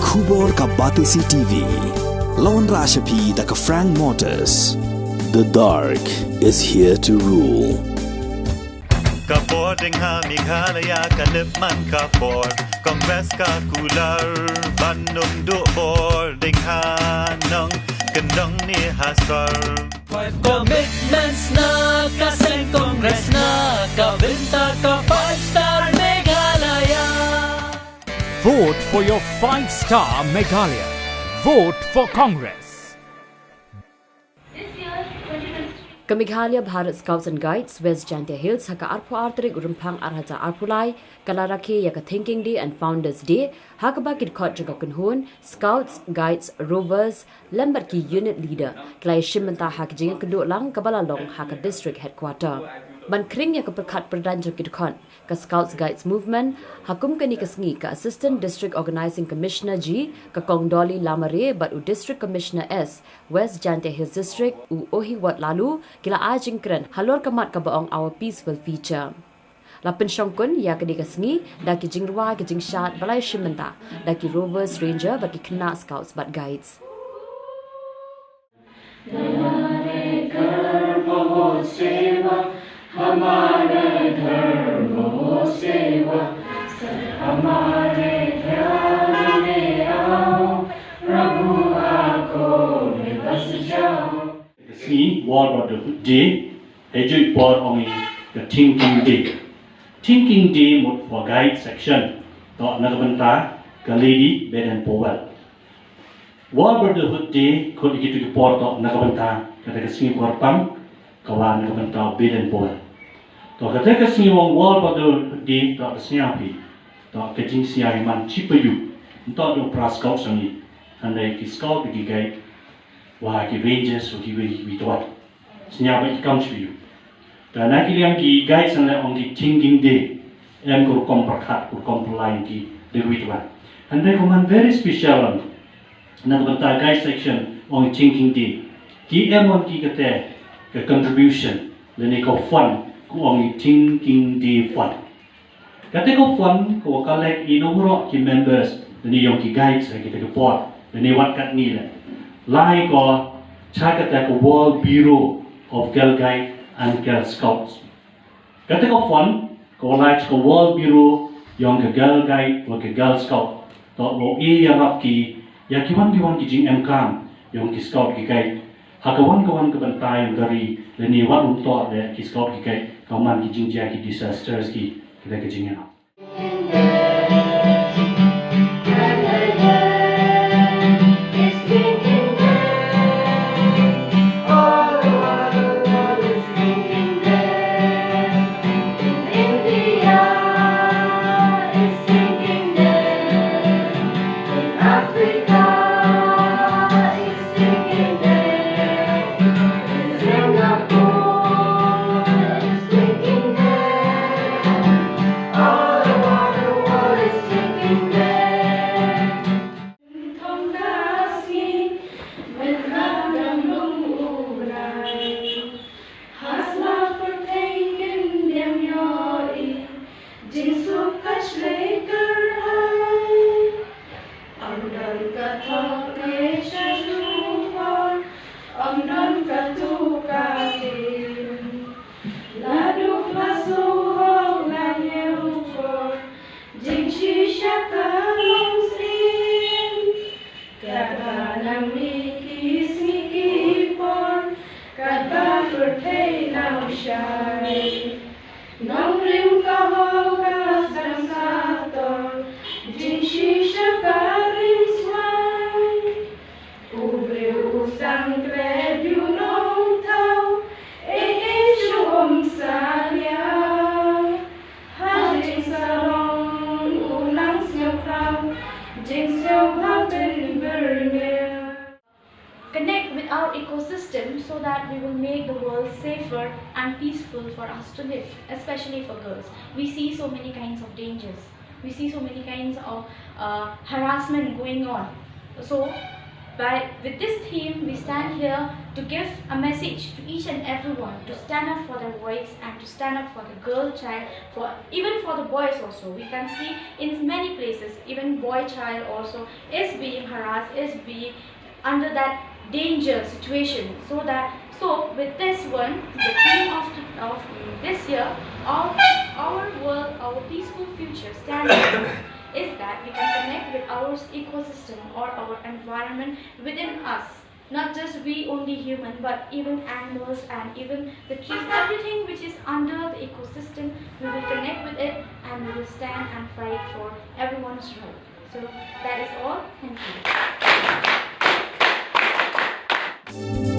Khubor ka Batisi TV. Lawan Rashapi da ka Frank Motors. The dark is here to rule. Kapor ding ha Meghalaya kalipman kapor Kongres ka kular Bandung du bor ding ha nong kendong ni hasar 5 commitments na kaseng Congress na kabinta ka 5-star Meghalaya. Vote for your 5-star Meghalaya. Vote for Congress. Kamighalaya Bharat Scouts and Guides West Jaintia Hills haka arpo artrik rumpang arhaja arpulai kala Rakhe yaka Thinking Day and Founders Day haka bakit khot jaga kunhun Scouts Guides Rovers lambat ki unit leader klai shimanta hak jinga keduk lang kabala long haka district headquarter ban kring yaka perkat perdan jokit khot ka Scouts Guides movement hakum kani kasngi ka Assistant District Organizing Commissioner G ka Kongdoli Lamare but u District Commissioner S West Jaintia Hills District u Ohiwat lalu kila ajingkren halor kamat ka baong our peaceful feature Lapin Shongkun ya kadi kasngi daki jingrwa ke jingshat balai shimenta daki Rovers Ranger baki kena Scouts but Guides हमारे धर्म हो सेवा हमारे ध्यान में आओ प्रभु आंखों में बस जाओ See World Brotherhood Day, Educate Board on the Thinking Day. Thinking Day mode for guide section. Dot Nagabanta, Galedi, Bed and Powell. World Brotherhood Day could get to the port of Nagabanta, Katakasing Korpang, Kawan Nagabanta, Bed and Powell. Dot Katakasing World Brotherhood Day, Dot the Snappy, Dot Kajing Siariman, Chipayu, Dot no Pras Scouts on it, and they scout the guide. Wah, ki Rangers or ki Witwat. Senyapa it comes to you. Dan nak yang ki guys and on the Thinking Day, em kur komperkat kur kompulain ki the Witwat. And they come very special on. Nak banta guys section on Thinking Day. Ki em on ki kate ke contribution lene ko fund ku on the Thinking Day fund. Kate ko fund ko collect inumro ki members lene yang ki guys lagi te report lene wat kat ni le. Lai ko chakata ko World Bureau of Girl Guide and Girl Scouts. Kata ko fun ko lai ko World Bureau yang ke Girl Guide or ke Girl Scout. To lo yang ki ya kiwan ki jing MKam yang ki Scout ki guide. Hakawan ke bantai dari leni wat untuk le ki Scout ki guide kaman ki jing ki disasters ki kita ke jing Connect with our ecosystem so that we will make the world safer and peaceful for us to live, especially for girls. We see so many kinds of dangers. We see so many kinds of harassment going on. So With this theme, we stand here to give a message to each and everyone to stand up for their voice and to stand up for the girl child, even for the boys also. We can see in many places, even boy child also is being harassed, is being under that danger situation. So with this one, the theme of this year, our world, our peaceful future stands is that we can connect with our ecosystem or our environment within us. Not just we only human, but even animals and even the trees, everything which is under the ecosystem, we will connect with it and we will stand and fight for everyone's right. So that is all. Thank you.